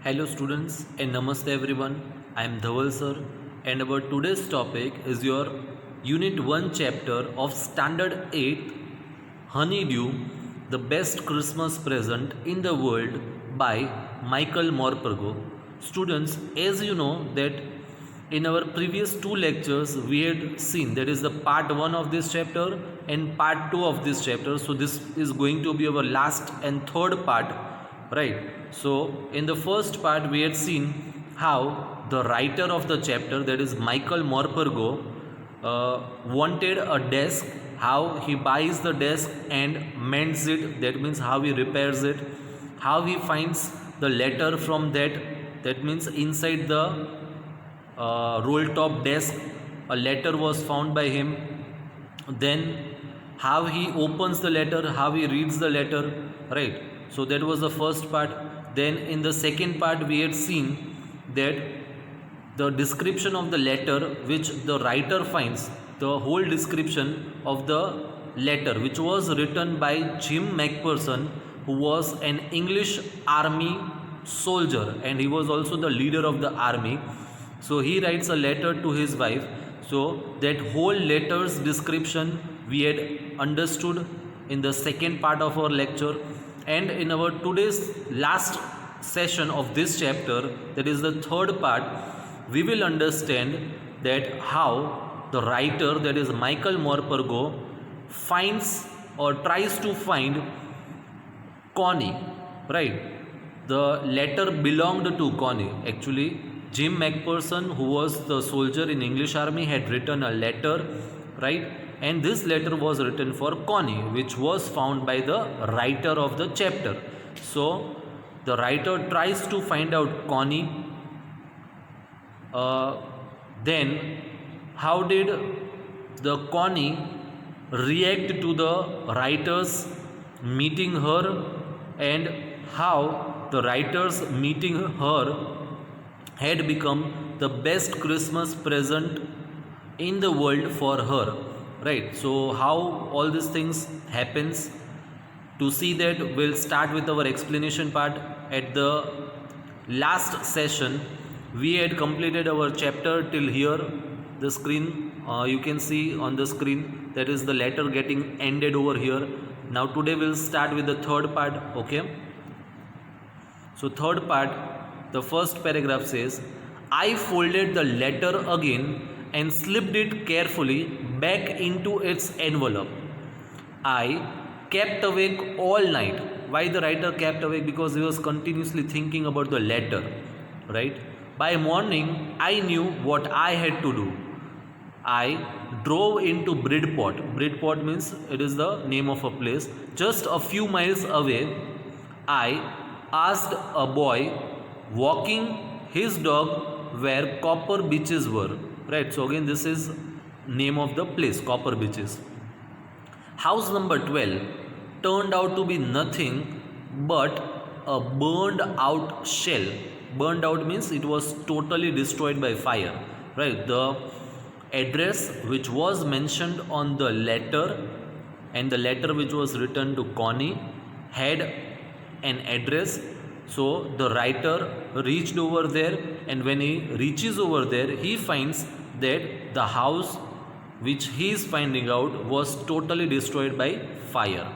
Hello students and namaste everyone. I am Dhaval sir and our today's topic is your Unit 1 chapter of Standard 8 Honeydew, the best Christmas present in the world by Michael Morpurgo. Students, as you know that in our previous two lectures we had seen that is the part 1 of this chapter and part 2 of this chapter. So this is going to be our last and third part, right? So in the first part we had seen how the writer of the chapter, that is Michael Morpurgo, wanted a desk, how he buys the desk and mends it, that means how he repairs it, how he finds the letter from that means inside the roll top desk a letter was found by him, then how he opens the letter, how he reads the letter, right? So that was the first part. Then in the second part we had seen that the description of the letter which the writer finds, the whole description of the letter which was written by Jim McPherson, who was an English army soldier and he was also the leader of the army. So he writes a letter to his wife. So that whole letter's description we had understood in the second part of our lecture, and in our today's last session of this chapter, that is the third part, we will understand that how the writer, that is Michael Morpurgo, finds or tries to find Connie, right? The letter belonged to Connie. Actually, Jim McPherson, who was the soldier in English army, had written a letter, right? And this letter was written for Connie, which was found by the writer of the chapter. So the writer tries to find out Connie. Then how did the Connie react to the writers meeting her, and how the writers meeting her had become the best Christmas present in the world for her, right? So how all these things happens, to see that we'll start with our explanation part. At the last session we had completed our chapter till here. The screen, you can see on the screen, that is the letter getting ended over here. Now today we'll start with the third part. Okay, so third part, the first paragraph says, I folded the letter again and slipped it carefully back into its envelope. I kept awake all night. Why the writer kept awake? Because he was continuously thinking about the letter, right? By morning, I knew what I had to do. I drove into Bridport. Bridport means it is the name of a place. Just a few miles away, I asked a boy walking his dog where Copper Beeches were. Right, so again this is name of the place, Copper Beeches. House number 12 turned out to be nothing but a burned out shell. Burned out means it was totally destroyed by fire, right? The address which was mentioned on the letter and the letter which was written to Connie had an address. So the writer reached over there, and when he reaches over there he finds that the house which he is finding out was totally destroyed by fire.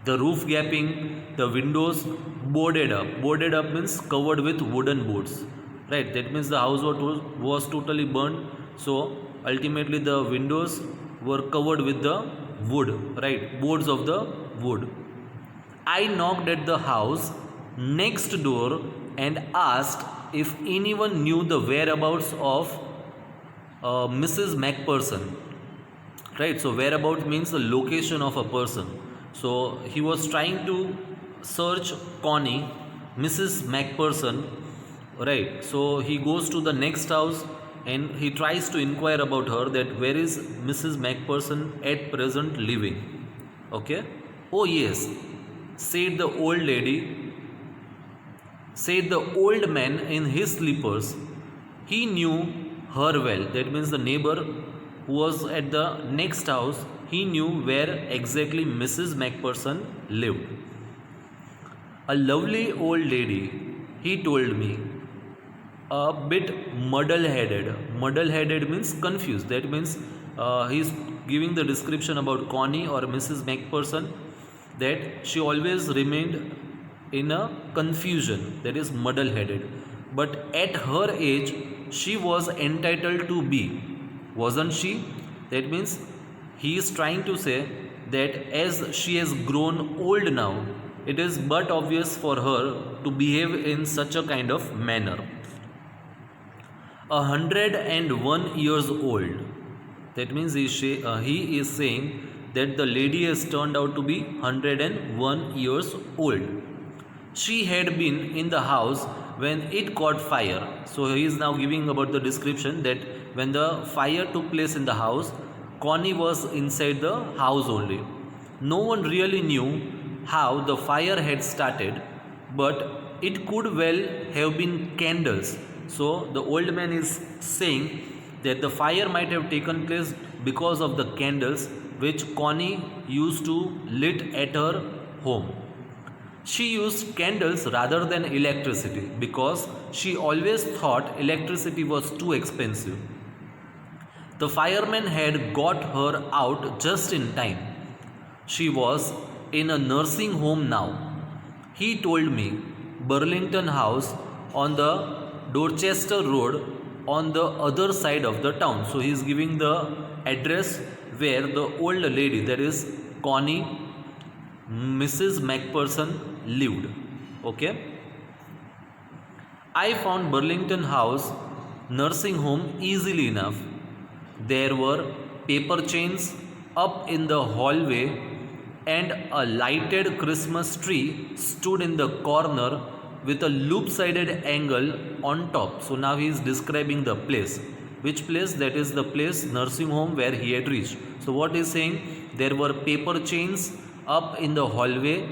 The roof gaping, the windows boarded up. Boarded up means covered with wooden boards, right? That means the house was totally burned. So ultimately the windows were covered with the wood, right? Boards of the wood. I knocked at the house next door and asked if anyone knew the whereabouts of Mrs. McPherson, right? So whereabouts means the location of a person. So he was trying to search Connie, Mrs. McPherson, right? So he goes to the next house and he tries to inquire about her, that where is Mrs. McPherson at present living. Okay. Oh yes, said the old lady, said the old man in his slippers. He knew her well. That means the neighbor who was at the next house, he knew where exactly Mrs. McPherson lived. A lovely old lady he told me. A bit muddle-headed. Muddle-headed means confused. That means he's giving the description about Connie or Mrs. MacPherson, that she always remained in a confusion, that is muddle-headed. But at her age, she was entitled to be, wasn't she? That means he is trying to say that as she has grown old now, it is but obvious for her to behave in such a kind of manner. 101 years old. That means he is saying that the lady has turned out to be 101 years old. She had been in the house when it caught fire. So he is now giving about the description that when the fire took place in the house, Connie was inside the house only. No one really knew how the fire had started, but it could well have been candles. So the old man is saying that the fire might have taken place because of the candles which Connie used to lit at her home. She used candles rather than electricity because she always thought electricity was too expensive. The fireman had got her out just in time. She was in a nursing home now. He told me Burlington House on the Dorchester Road on the other side of the town. So he is giving the address where the old lady, that is Connie, Mrs. MacPherson, lived. Okay. I found Burlington House nursing home easily enough. There were paper chains up in the hallway, and a lighted Christmas tree stood in the corner with a loop-sided angle on top. So now he is describing the place. Which place? That is the place, nursing home, where he had reached. So what he is saying? There were paper chains up in the hallway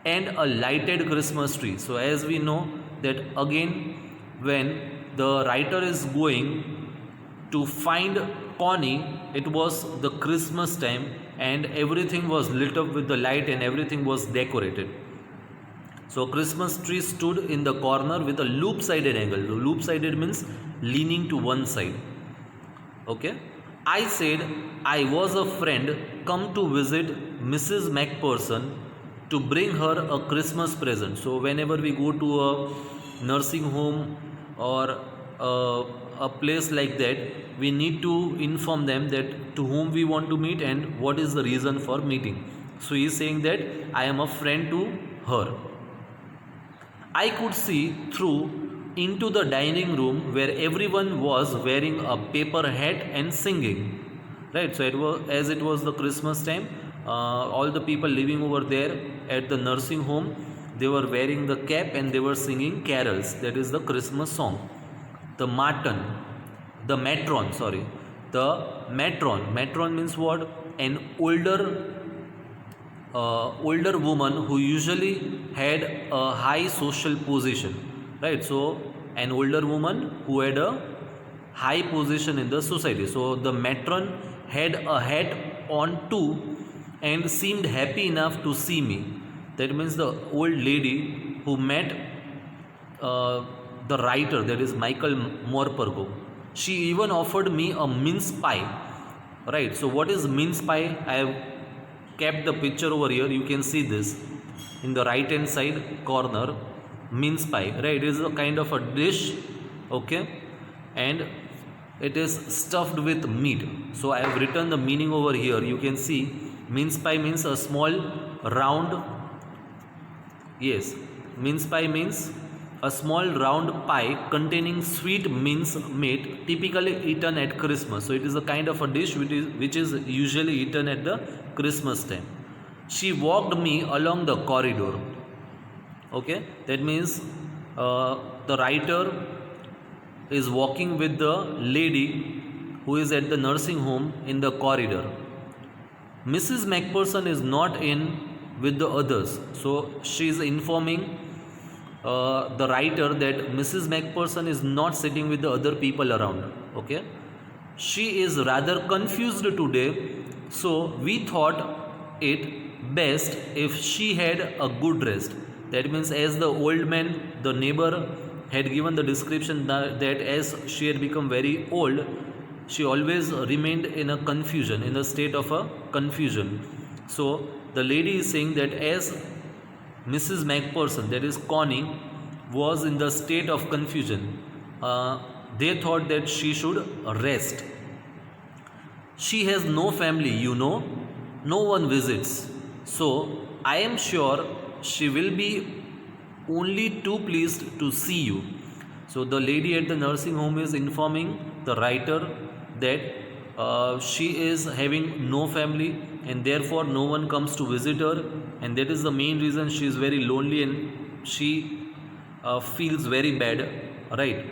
and a lighted Christmas tree. So as we know that again, when the writer is going to find Connie, it was the Christmas time and everything was lit up with the light and everything was decorated. So Christmas tree stood in the corner with a loop-sided angle. So loop-sided means leaning to one side. Okay. I said I was a friend come to visit Mrs. MacPherson to bring her a Christmas present. So whenever we go to a nursing home or a place like that, we need to inform them that to whom we want to meet and what is the reason for meeting. So he is saying that I am a friend to her. I could see through into the dining room where everyone was wearing a paper hat and singing. Right, so it was the Christmas time. All the people living over there at the nursing home, they were wearing the cap and they were singing carols. That is the Christmas song. The matron means what? An older woman who usually had a high social position, right? So an older woman who had a high position in the society. So the matron had a hat on too and seemed happy enough to see me. That means the old lady who met the writer, that is Michael Morpurgo, she even offered me a mince pie. Right, so what is mince pie? I have kept the picture over here. You can see this in the right hand side corner. Mince pie, right? It is a kind of a dish, okay, and it is stuffed with meat. So I have written the meaning over here. You can see mince pie means a small round. Yes, mince pie means a small round pie containing sweet mince meat, typically eaten at Christmas. So it is a kind of a dish which is usually eaten at the Christmas time. She walked me along the corridor. Okay, that means the writer is walking with the lady who is at the nursing home in the corridor. Mrs. MacPherson is not in with the others. So she is informing the writer that Mrs. MacPherson is not sitting with the other people around. Okay, she is rather confused today, so we thought it best if she had a good rest. That means as the old man, the neighbor had given the description that as she had become very old, she always remained in a confusion, in a state of a confusion. So the lady is saying that as Mrs. Macpherson, that is Connie, was in the state of confusion, they thought that she should rest. She has no family, no one visits. So I am sure she will be only too pleased to see you. So the lady at the nursing home is informing the writer that she is having no family and therefore no one comes to visit her, and that is the main reason she is very lonely and she feels very bad, right?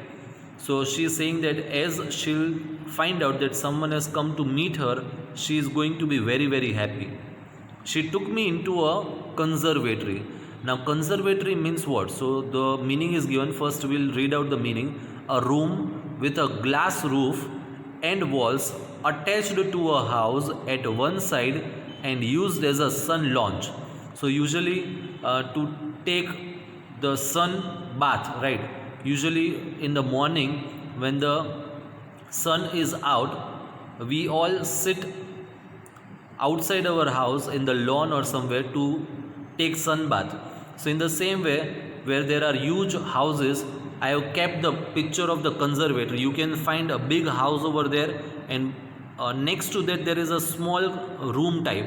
So she is saying that as she'll find out that someone has come to meet her, she is going to be very, very happy. She took me into a conservatory. Now, conservatory means what? So, the meaning is given. First, we'll read out the meaning. A room with a glass roof and walls attached to a house at one side and used as a sun lounge. So, usually to take the sun bath, right? Usually in the morning when the sun is out, we all sit outside our house in the lawn or somewhere to take sun bath. So in the same way, where there are huge houses, I have kept the picture of the conservatory. You can find a big house over there, and next to that there is a small room type,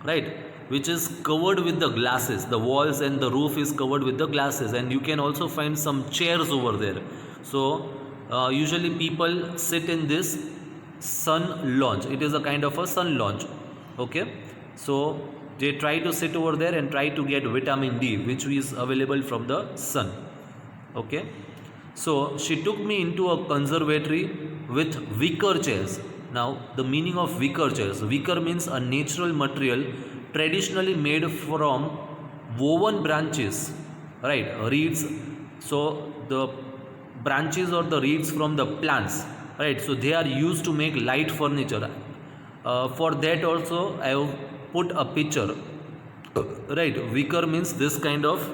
right, which is covered with the glasses. The walls and the roof is covered with the glasses, and you can also find some chairs over there. So usually people sit in this sun lounge. It is a kind of a sun lounge. Okay, so they try to sit over there and try to get vitamin D, which is available from the sun. Okay, so she took me into a conservatory with wicker chairs. Now the meaning of wicker chairs: wicker means a natural material traditionally made from woven branches, right, reeds. So the branches or the reeds from the plants, right, so they are used to make light furniture. For that also I have put a picture, right. Wicker means this kind of,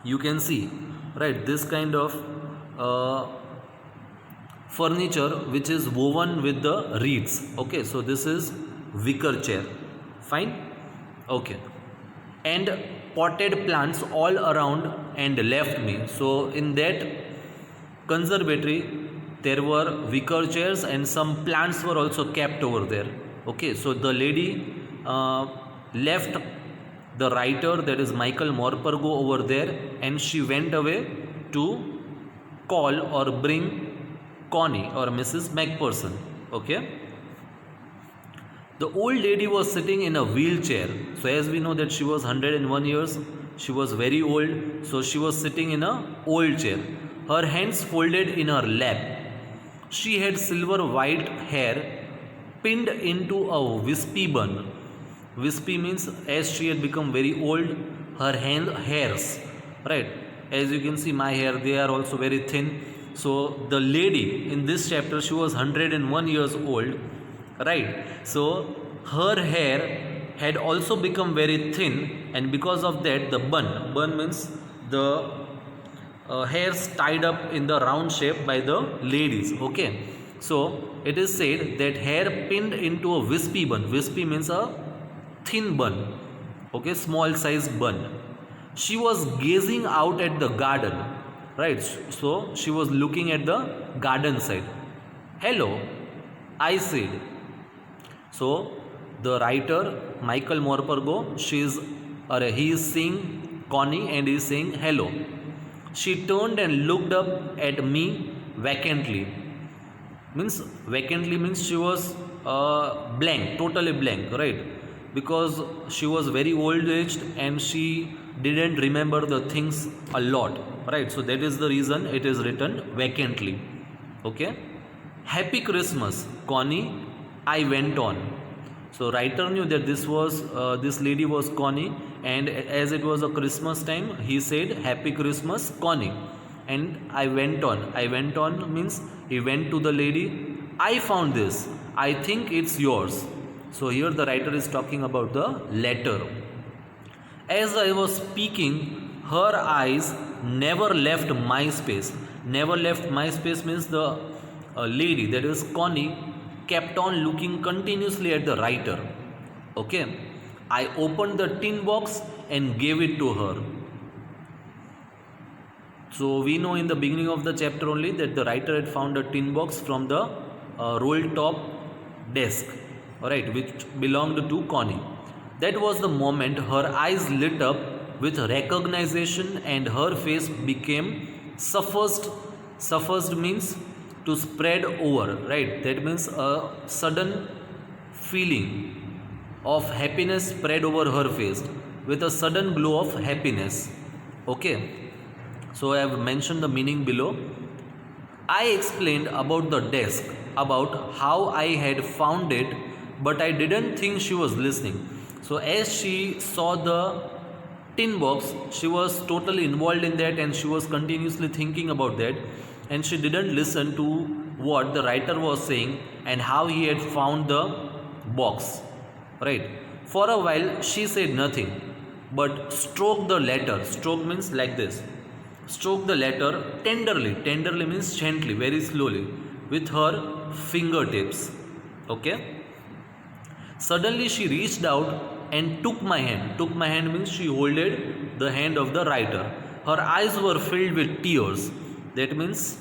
you can see, right, this kind of furniture which is woven with the reeds. Okay, so this is wicker chair. Fine. Okay, and potted plants all around and left me. So in that conservatory there were wicker chairs and some plants were also kept over there. Okay, so the lady left the writer, that is Michael Morpurgo, over there, and she went away to call or bring Connie or Mrs. Macpherson. Okay, the old lady was sitting in a wheelchair. So as we know that she was 101 years, she was very old, so she was sitting in a old chair, her hands folded in her lap. She had silver white hair pinned into a wispy bun. Wispy means as she had become very old, her hairs, right, as you can see my hair, they are also very thin. So the lady in this chapter, she was 101 years old, right. So her hair had also become very thin, and because of that the bun means the hairs tied up in the round shape by the ladies. Okay, so it is said that hair pinned into a wispy bun. Wispy means a thin bun. Okay, small size bun. She was gazing out at the garden, right. So she was looking at the garden side. Hello, I said. So the writer Michael Morpurgo, he is seeing Connie and he is saying hello. She turned and looked up at me vacantly. Vacantly means she was blank, totally blank, right? Because she was very old aged and she didn't remember the things a lot, right? So that is the reason it is written vacantly. Okay. Happy Christmas, Connie, I went on. So writer knew that this lady was Connie, and as it was a Christmas time, he said Happy Christmas, Connie. And I went on. I went on means he went to the lady. I found this. I think it's yours. So here the writer is talking about the letter. As I was speaking, her eyes never left my space. Never left my space means the lady, that is Connie, kept on looking continuously at the writer. Okay, I opened the tin box and gave it to her. So we know in the beginning of the chapter only that the writer had found a tin box from the roll top desk, alright, which belonged to Connie. That was the moment her eyes lit up with recognition and her face became suffused. Suffused means to spread over, right? That means a sudden feeling of happiness spread over her face with a sudden glow of happiness. Okay, so I have mentioned the meaning below. I explained about the desk, about how I had found it, but I didn't think she was listening. So, as she saw the tin box, she was totally involved in that and she was continuously thinking about that, and she didn't listen to what the writer was saying and how he had found the box. Right? For a while, she said nothing but stroked the letter. Stroke means like this. Stroke the letter tenderly. Tenderly means gently, very slowly, with her fingertips. Okay. Suddenly she reached out and took my hand. Took my hand means she holded the hand of the writer. Her eyes were filled with tears. That means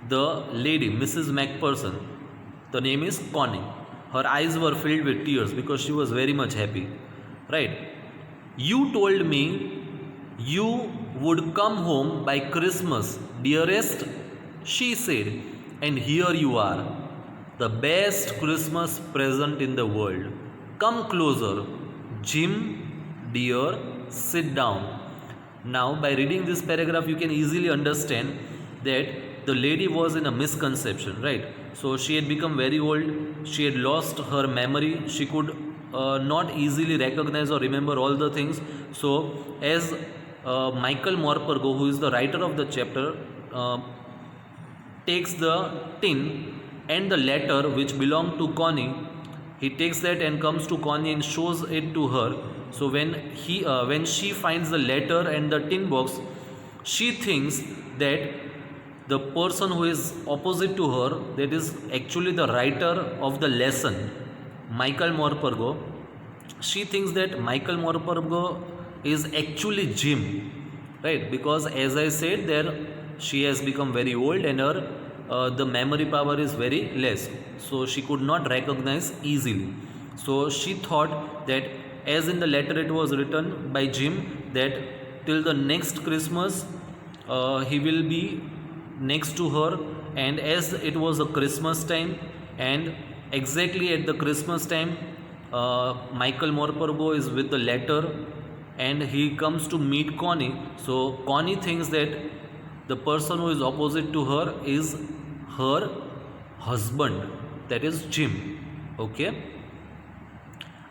the lady, Mrs. Macpherson, the name is Connie. Her eyes were filled with tears because she was very much happy. Right. You told me you would come home by Christmas, dearest, she said, and here you are, the best Christmas present in the world. Come closer, Jim, dear, sit down. Now, by reading this paragraph, you can easily understand that the lady was in a misconception, right? So, she had become very old, she had lost her memory, she could not easily recognize or remember all the things. So, as Michael Morpurgo, who is the writer of the chapter, takes the tin and the letter which belonged to Connie, he takes that and comes to Connie and shows it to her. So when she finds the letter and the tin box, she thinks that the person who is opposite to her, that is actually the writer of the lesson, Michael Morpurgo. She thinks that Michael Morpurgo is actually Jim, right? Because as I said, there she has become very old and her the memory power is very less, so she could not recognize easily. So she thought that as in the letter it was written by Jim that till the next Christmas he will be next to her, and as it was a Christmas time and exactly at the Christmas time Michael Morpurgo is with the letter and he comes to meet Connie. So Connie thinks that the person who is opposite to her is her husband, that is Jim. Okay.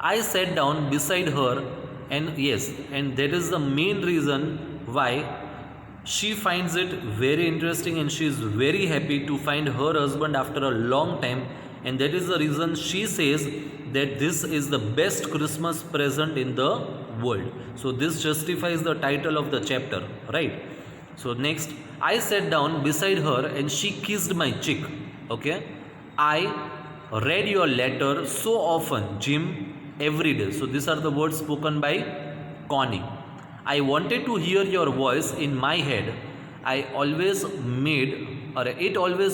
I sat down beside her, and yes, and that is the main reason why she finds it very interesting and she is very happy to find her husband after a long time, and that is the reason she says that this is the best Christmas present in the world. So this justifies the title of the chapter, right? So next, I sat down beside her and she kissed my cheek. Okay, I read your letter so often, Jim, every day. So these are the words spoken by Connie. I wanted to hear your voice in my head. It always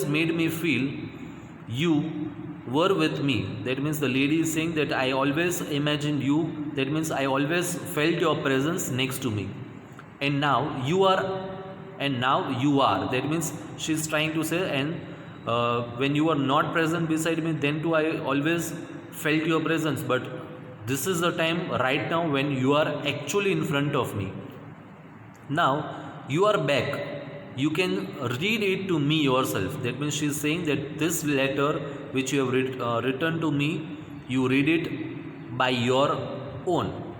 made me feel you were with me. That means the lady is saying that I always imagined you. That means I always felt your presence next to me. And now you are. That means she is trying to say, and when you are not present beside me, then too I always felt your presence. But this is the time right now when you are actually in front of me. Now you are back. You can read it to me yourself. That means she is saying that this letter which you have written to me, you read it by your own.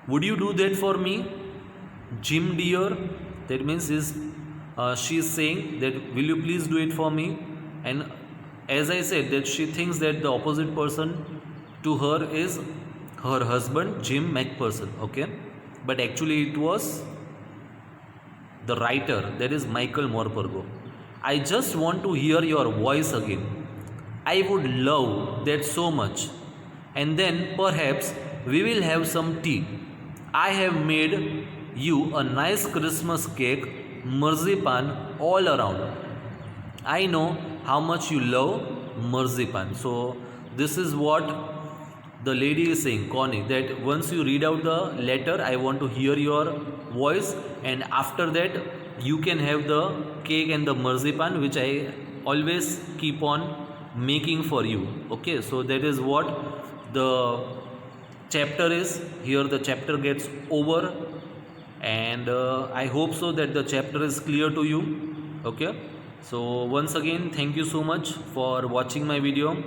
Would you do that for me, Jim dear? That means she is saying that will you please do it for me? And as I said, that she thinks that the opposite person to her is her husband Jim Macpherson. Okay, but actually it was the writer, that is Michael Morpurgo. I just want to hear your voice again. I would love that so much. And then perhaps we will have some tea. I have made you a nice Christmas cake, marzipan all around. I know how much you love marzipan. So this is what the lady is saying, Connie, that once you read out the letter, I want to hear your voice, and after that you can have the cake and the marzipan which I always keep on making for you. Okay, so that is what the chapter is. Here the chapter gets over, and I hope so that the chapter is clear to you. Okay, so once again, thank you so much for watching my video.